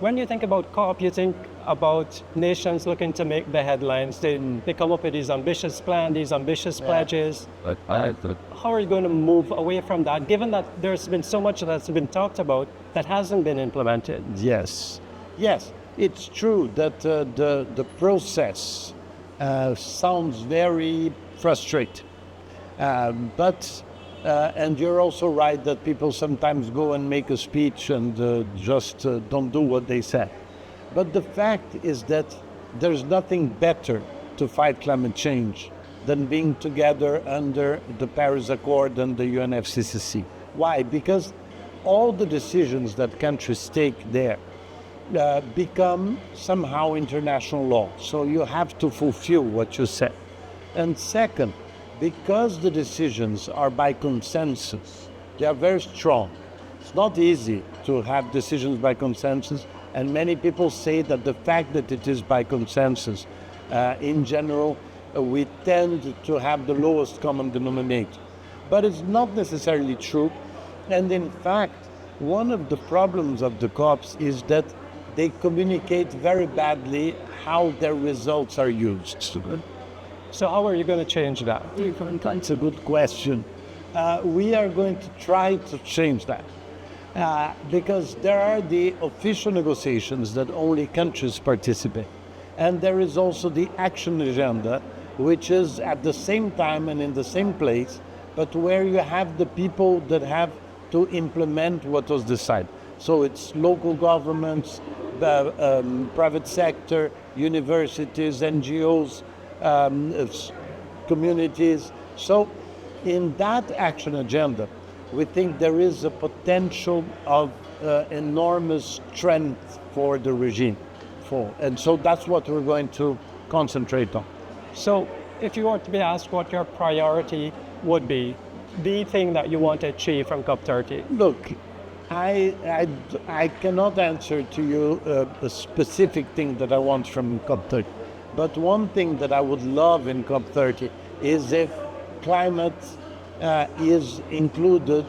When you think about COP, you think about nations looking to make the headlines. They come up with these ambitious plans, these ambitious pledges. How are you going to move away from that, given that there's been so much that's been talked about that hasn't been implemented? Yes, it's true that the process sounds very frustrating, but and you're also right that people sometimes go and make a speech and just don't do what they said. But the fact is that there's nothing better to fight climate change than being together under the Paris Accord and the UNFCCC. Why? Because all the decisions that countries take there become somehow international law. So you have to fulfill what you said. And second, because the decisions are by consensus, they are very strong. It's not easy to have decisions by consensus, and many people say that the fact that it is by consensus, in general, we tend to have the lowest common denominator. But it's not necessarily true, and in fact, one of the problems of the COPs is that they communicate very badly how their results are used. So how are you going to change that? That's a good question. We are going to try to change that because there are the official negotiations that only countries participate. And there is also the action agenda, which is at the same time and in the same place, but where you have the people that have to implement what was decided. So it's local governments, private sector, universities, NGOs, communities. So in that action agenda, we think there is a potential of enormous strength for the regime. And so that's what we're going to concentrate on. So if you were to be asked what your priority would be, the thing that you want to achieve from COP30? Look, I cannot answer to you a specific thing that I want from COP30. But one thing that I would love in COP30 is if climate is included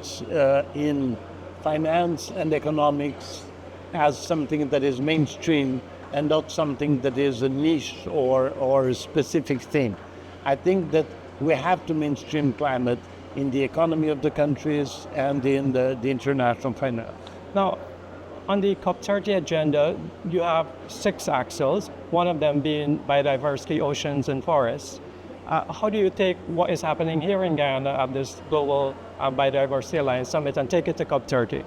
in finance and economics as something that is mainstream and not something that is a niche or a specific thing. I think that we have to mainstream climate in the economy of the countries and in the international finance. Now, on the COP30 agenda, you have 6 axes, one of them being biodiversity, oceans, and forests. How do you take what is happening here in Guyana at this Global Biodiversity Alliance Summit and take it to COP30?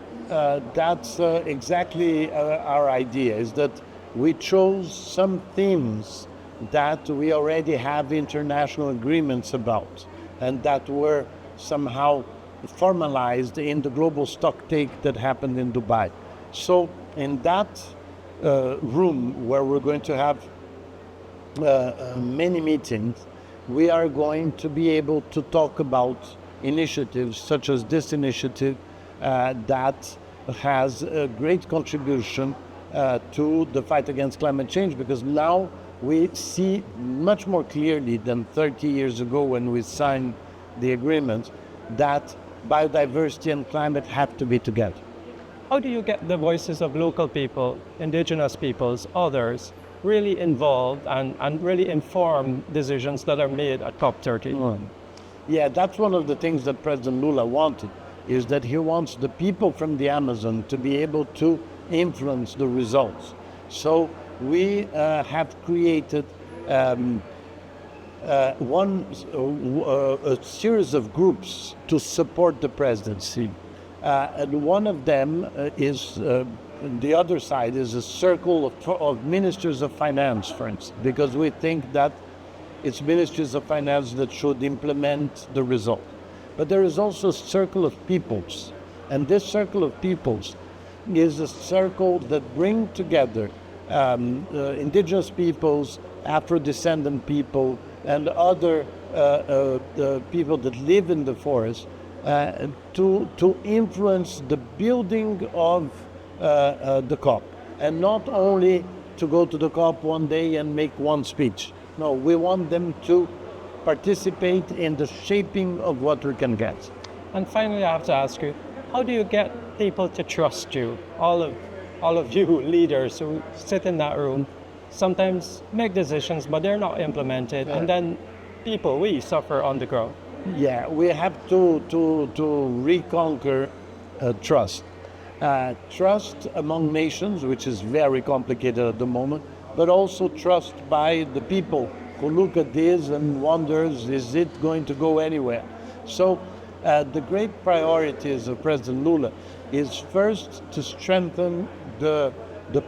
That's exactly our idea, is that we chose some themes that we already have international agreements about and that were somehow formalized in the global stocktake that happened in Dubai. So in that room where we're going to have many meetings, we are going to be able to talk about initiatives such as this initiative that has a great contribution to the fight against climate change, because now we see much more clearly than 30 years ago when we signed the agreement that biodiversity and climate have to be together. How do you get the voices of local people, indigenous peoples, others, really involved and really inform decisions that are made at COP30? Yeah, that's one of the things that President Lula wanted, is that he wants the people from the Amazon to be able to influence the results. So we have created a series of groups to support the presidency. And one of them is, the other side is a circle of ministers of finance, for instance, because we think that it's ministries of finance that should implement the result. But there is also a circle of peoples, and this circle of peoples is a circle that bring together indigenous peoples, Afro-descendant people, and other people that live in the forest to influence the building of the COP, and not only to go to the COP one day and make one speech. No, we want them to participate in the shaping of what we can get. And finally, I have to ask you, how do you get people to trust you? All of all of you leaders who sit in that room sometimes make decisions, but they're not implemented, and then we suffer on the ground. Yeah, we have to reconquer trust. Trust among nations, which is very complicated at the moment, but also trust by the people who look at this and wonders, is it going to go anywhere? So the great priorities of President Lula is first to strengthen the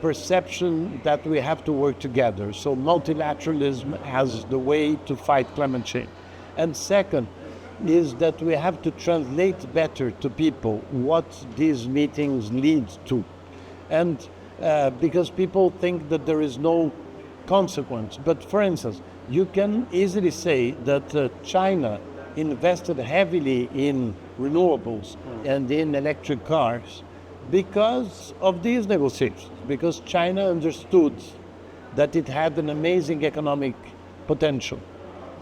perception that we have to work together. So multilateralism as the way to fight climate change. And second is that we have to translate better to people what these meetings lead to. And because people think that there is no consequence. But for instance, you can easily say that China invested heavily in renewables and in electric cars because of these negotiations, because China understood that it had an amazing economic potential.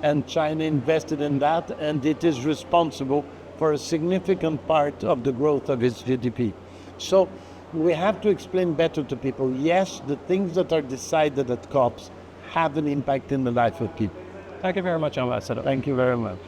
And China invested in that, and it is responsible for a significant part of the growth of its GDP. So we have to explain better to people, yes, the things that are decided at COPs have an impact in the life of people. Thank you very much, Ambassador. Thank you very much.